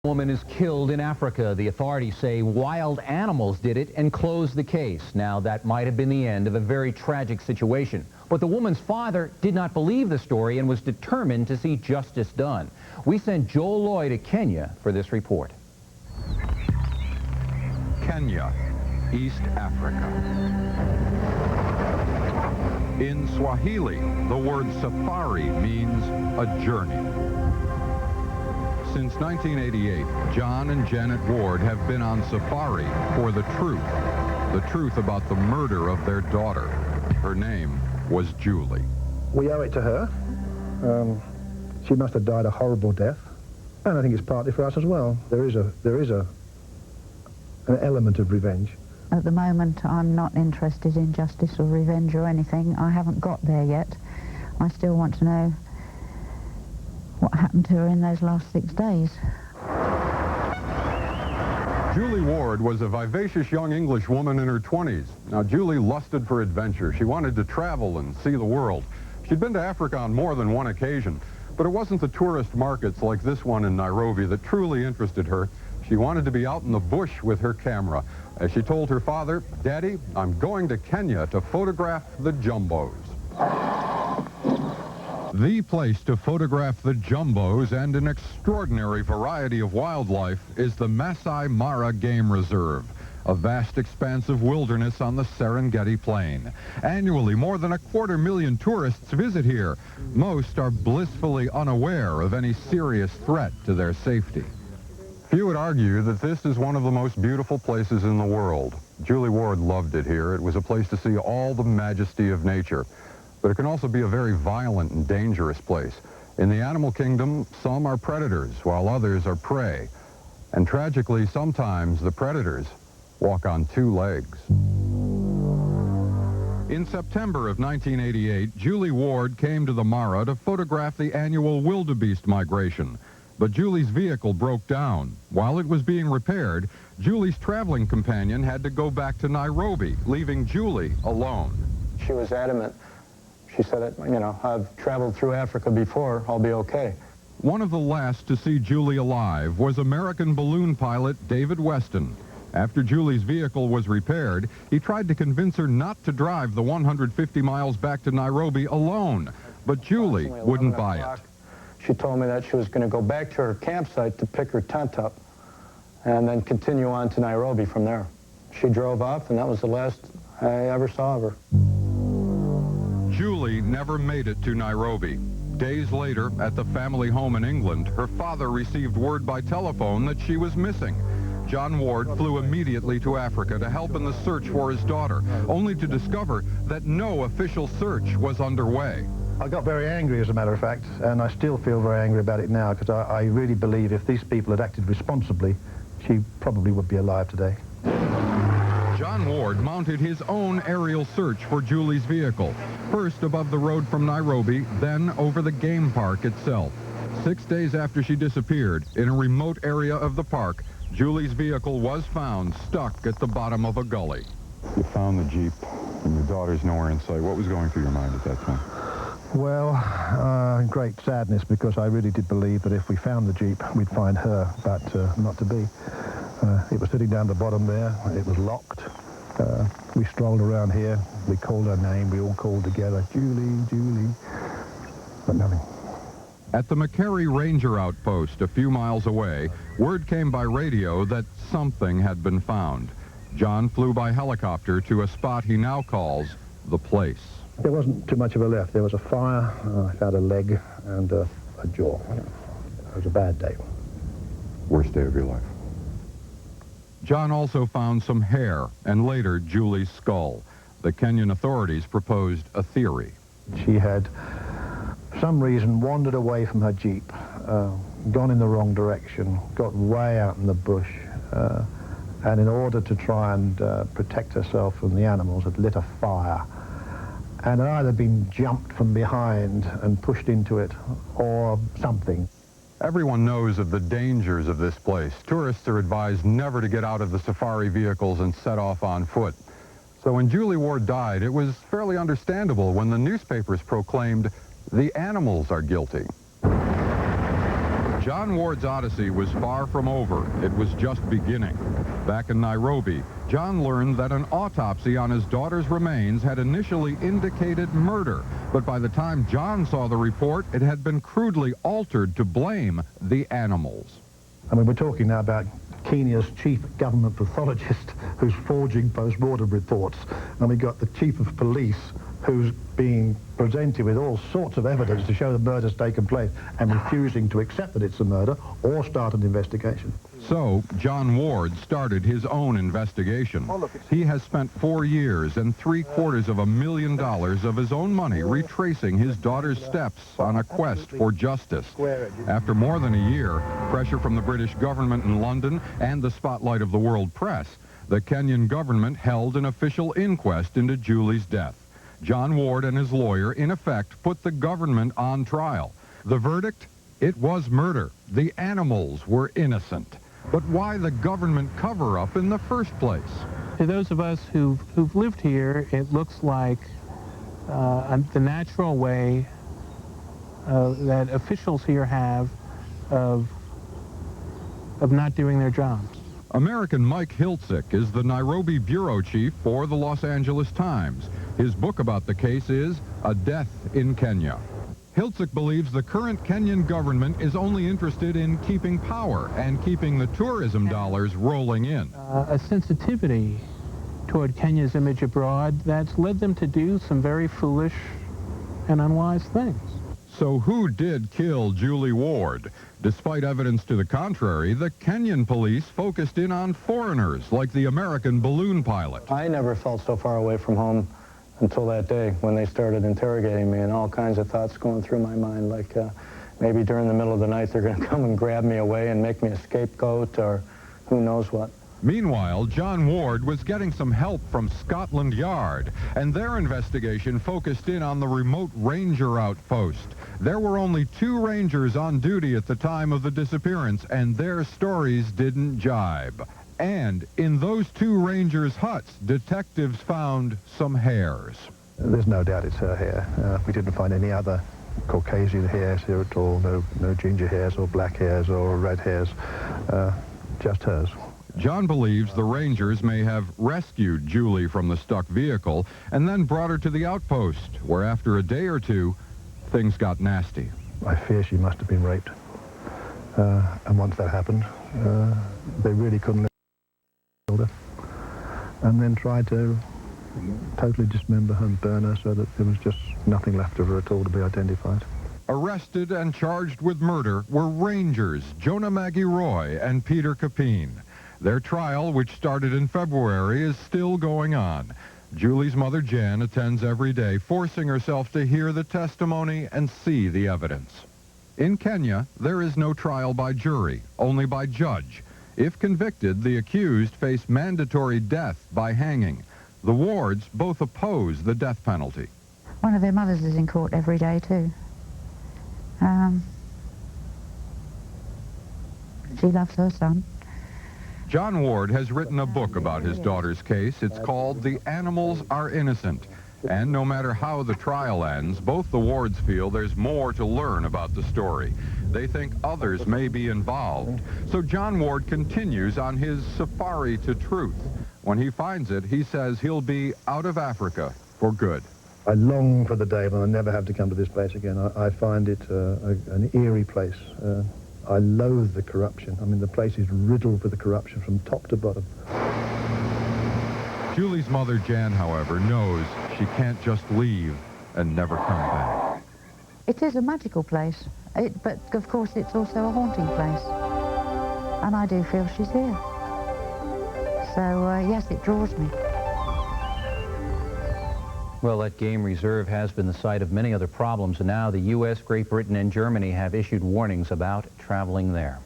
Woman is killed in Africa. The authorities say wild animals did it and closed the case. Now, that might have been the end of a very tragic situation. But the woman's father did not believe the story and was determined to see justice done. We sent Joel Loy to Kenya for this report. Kenya, East Africa. In Swahili, the word safari means a journey. Since 1988, John and Janet Ward have been on safari for the truth about the murder of their daughter. Her name was Julie. We owe it to her. She must have died a horrible death, and I think it's partly for us as well. There is an element of revenge. At the moment, I'm not interested in justice or revenge or anything. I haven't got there yet. I still want to know what happened to her in those last 6 days. Julie Ward was a vivacious young English woman in her 20s. Now, Julie lusted for adventure. She wanted to travel and see the world. She'd been to Africa on more than one occasion, but it wasn't the tourist markets like this one in Nairobi that truly interested her. She wanted to be out in the bush with her camera. As she told her father, "Daddy, I'm going to Kenya to photograph the jumbos." The place to photograph the jumbos and an extraordinary variety of wildlife is the Masai Mara Game Reserve, a vast expanse of wilderness on the Serengeti Plain. Annually, more than 250,000 tourists visit here. Most are blissfully unaware of any serious threat to their safety. Few would argue that this is one of the most beautiful places in the world. Julie Ward loved it here. It was a place to see all the majesty of nature. But it can also be a very violent and dangerous place. In the animal kingdom, some are predators, while others are prey. And tragically, sometimes the predators walk on 2 legs. In September of 1988, Julie Ward came to the Mara to photograph the annual wildebeest migration. But Julie's vehicle broke down. While it was being repaired, Julie's traveling companion had to go back to Nairobi, leaving Julie alone. She was adamant. She said, I've traveled through Africa before, I'll be okay. One of the last to see Julie alive was American balloon pilot David Weston. After Julie's vehicle was repaired, he tried to convince her not to drive the 150 miles back to Nairobi alone, but Julie wouldn't buy it. She told me that she was going to go back to her campsite to pick her tent up and then continue on to Nairobi from there. She drove off, and that was the last I ever saw of her. Julie never made it to Nairobi. Days later, at the family home in England, her father received word by telephone that she was missing. John Ward flew immediately to Africa to help in the search for his daughter, only to discover that no official search was underway. I got very angry, as a matter of fact, and I still feel very angry about it now, because I really believe if these people had acted responsibly, she probably would be alive today. John Ward mounted his own aerial search for Julie's vehicle, first above the road from Nairobi, then over the game park itself. 6 days after she disappeared, in a remote area of the park, Julie's vehicle was found stuck at the bottom of a gully. You found the Jeep, and your daughter's nowhere in sight. What was going through your mind at that time? Well, great sadness, because I really did believe that if we found the Jeep, we'd find her, but not to be. It was sitting down the bottom there. It was locked. We strolled around here. We called her name. We all called together, Julie, Julie, but nothing. At the Macquarie Ranger outpost a few miles away, word came by radio that something had been found. John flew by helicopter to a spot he now calls the place. There wasn't too much of a left. There was a fire. I found a leg and a jaw. It was a bad day. Worst day of your life. John also found some hair and later Julie's skull. The Kenyan authorities proposed a theory. She had, for some reason, wandered away from her Jeep, gone in the wrong direction, got way out in the bush, and in order to try and protect herself from the animals, had lit a fire. And had either been jumped from behind and pushed into it, or something. Everyone knows of the dangers of this place. Tourists are advised never to get out of the safari vehicles and set off on foot. So when Julie Ward died, it was fairly understandable when the newspapers proclaimed, "The animals are guilty." John Ward's odyssey was far from over. It was just beginning. Back in Nairobi, John learned that an autopsy on his daughter's remains had initially indicated murder, but by the time John saw the report, it had been crudely altered to blame the animals. I mean, we're talking now about Kenya's chief government pathologist who's forging post-mortem reports, and we've got the chief of police who's being presented with all sorts of evidence to show the murder's taken place and refusing to accept that it's a murder or start an investigation. So, John Ward started his own investigation. He has spent 4 years and $750,000 of his own money retracing his daughter's steps on a quest for justice. After more than a year, pressure from the British government in London and the spotlight of the world press, the Kenyan government held an official inquest into Julie's death. John Ward and his lawyer, in effect, put the government on trial. The verdict? It was murder. The animals were innocent. But why the government cover-up in the first place? To those of us who've lived here, it looks like the natural way that officials here have of not doing their jobs. American Mike Hiltzik is the Nairobi bureau chief for the Los Angeles Times. His book about the case is A Death in Kenya. Hiltzik believes the current Kenyan government is only interested in keeping power and keeping the tourism dollars rolling in. A sensitivity toward Kenya's image abroad that's led them to do some very foolish and unwise things. So who did kill Julie Ward? Despite evidence to the contrary, the Kenyan police focused in on foreigners like the American balloon pilot. I never felt so far away from home until that day when they started interrogating me, and all kinds of thoughts going through my mind, like maybe during the middle of the night they're going to come and grab me away and make me a scapegoat, or who knows what. Meanwhile, John Ward was getting some help from Scotland Yard, and their investigation focused in on the remote ranger outpost. There were only 2 rangers on duty at the time of the disappearance, and their stories didn't jibe. And in those 2 rangers' huts, detectives found some hairs. There's no doubt it's her hair. We didn't find any other Caucasian hairs here at all, no ginger hairs or black hairs or red hairs, just hers. John believes the rangers may have rescued Julie from the stuck vehicle and then brought her to the outpost, where after a day or 2, things got nasty. I fear she must have been raped. And once that happened, they really couldn't let her. And then tried to totally dismember her and burn her so that there was just nothing left of her at all to be identified. Arrested and charged with murder were rangers Jonah Maggie Roy and Peter Capine. Their trial, which started in February, is still going on. Julie's mother, Jan, attends every day, forcing herself to hear the testimony and see the evidence. In Kenya, there is no trial by jury, only by judge. If convicted, the accused face mandatory death by hanging. The Wards both oppose the death penalty. One of their mothers is in court every day too. She loves her son. John Ward has written a book about his daughter's case. It's called The Animals Are Innocent. And no matter how the trial ends, both the Wards feel there's more to learn about the story. They think others may be involved. So John Ward continues on his safari to truth. When he finds it, he says he'll be out of Africa for good. I long for the day when I never have to come to this place again. I find it an eerie place. I loathe the corruption. I mean, the place is riddled with the corruption from top to bottom. Julie's mother, Jan, however, knows she can't just leave and never come back. It is a magical place, but of course it's also a haunting place. And I do feel she's here. So, yes, it draws me. Well, that game reserve has been the site of many other problems, and now the U.S., Great Britain, and Germany have issued warnings about traveling there.